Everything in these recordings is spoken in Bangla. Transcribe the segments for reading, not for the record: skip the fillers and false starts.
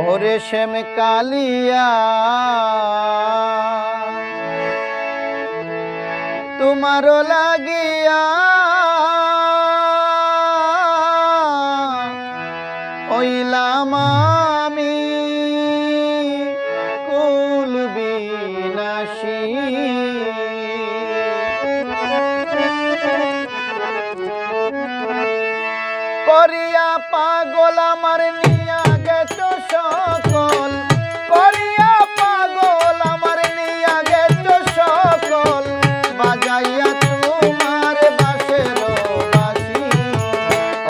ওরে শ্যাম কালিয়া তোমারও লাগিয়া হইলাম আমি কুল বিনাশী। করিয়া পাগল আমার নিয়া গেছ সকল, করিয়া পাগল আমার নিয়া গেছ সকল, বাজাইয়া তোমার বাঁশের বাঁশি।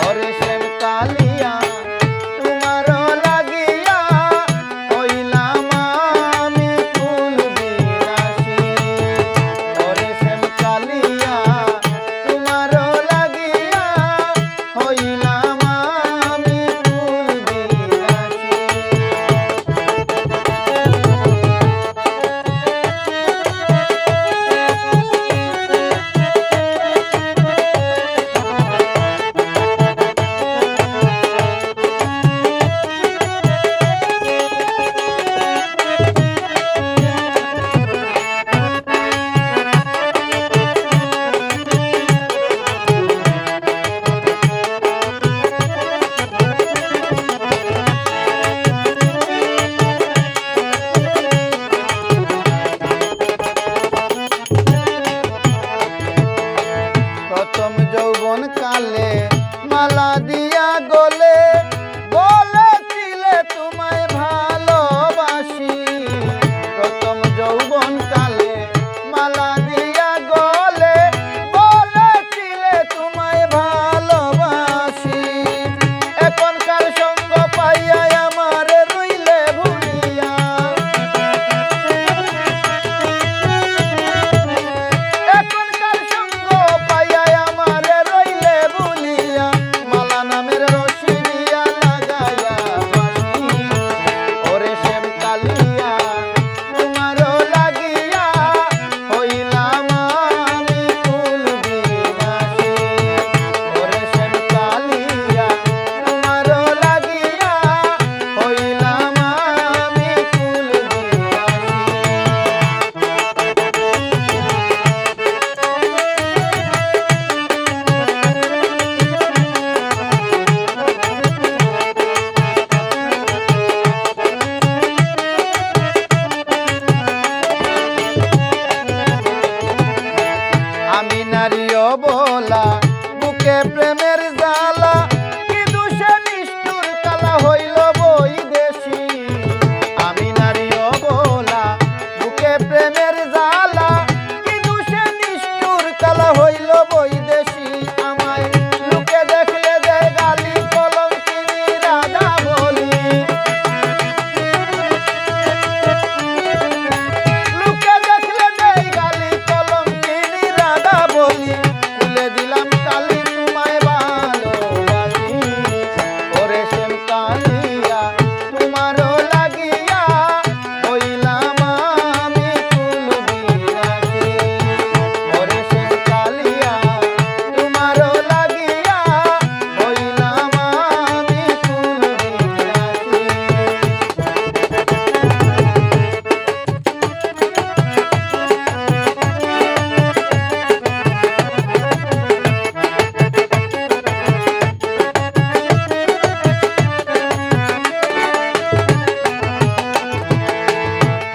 ওরে শ্যাম কালিয়া তোমার লাগিয়া হইলাম আমি কুল বিনাশী। ওরে শ্যাম কালিয়া তোমার লাগিয়া হইলাম আমি কুল বিনাশী। প্রথম যৌবন কালে মালা দিয়া গলে বলেছিলে তোমায় ভালোবাসি। প্রথম যৌবন কালে মালা দিয়া গলে বলেছিলে তোমায় ভালোবাসি। এখনকার সঙ্গ পাইয়া আমার রইলে ভুলিয়া, এখনকার সঙ্গ পাইয়া আমার রইলে ভুলিয়া, মালা নামের রশি দিয়া লাগাইয়া বাঁশি। ওরে শ্যাম কালিয়া তোমার লাগিয়া হইলাম আমি কুল বিনাশী। ওরে শ্যাম কালিয়া তোমার লাগিয়া হইলাম আমি কুল বিনাশী। আমি নারী অবলা বুকে প্রেমের জ্বালা, কি দোষে নিষ্ঠুর কালা হইল বৈদেশী। আমি নারী অবলা বুকে প্রেমের জ্বালা, কি দোষে নিষ্ঠুর কালা হইল বৈদেশী। আমায় লোকে দেখলে দে গালি কলঙ্কিনী রাধা বলি, লোকে দেখলে দে গালি কলঙ্কিনী রাধা বলি। খুলে দিলাম কালি তোমায় ভালোবাসি। ওরে শ্যাম কালিয়া তোমার লাগিয়া হইলাম আমি কুল বিনাশী। ওরে শ্যাম কালিয়া তোমার লাগিয়া হইলাম আমি কুল বিনাশী।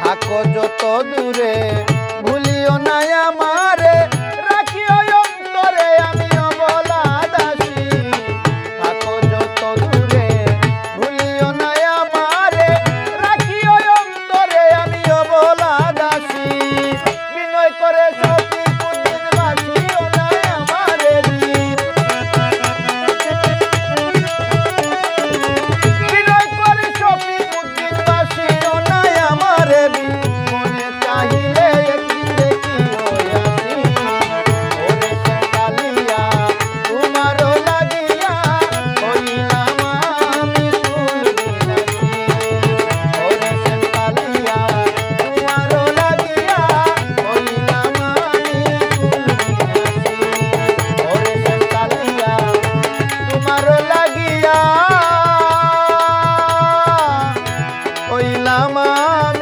থাকো যত দূরে ভুলিও না আমারে, রাখিও অন্তরে আমি অবলা দাসী। থাকো যত দূরে ভুলিও না আমারে, রাখিও অন্তরে আমি অবলা দাসী। বিনয় করে শফিকুদ্দিন বাসিও না আমারে বীর, বিনয় করে শফিকুদ্দিন বাসিও না আমারে বীর। মনে চাহিলে নামামি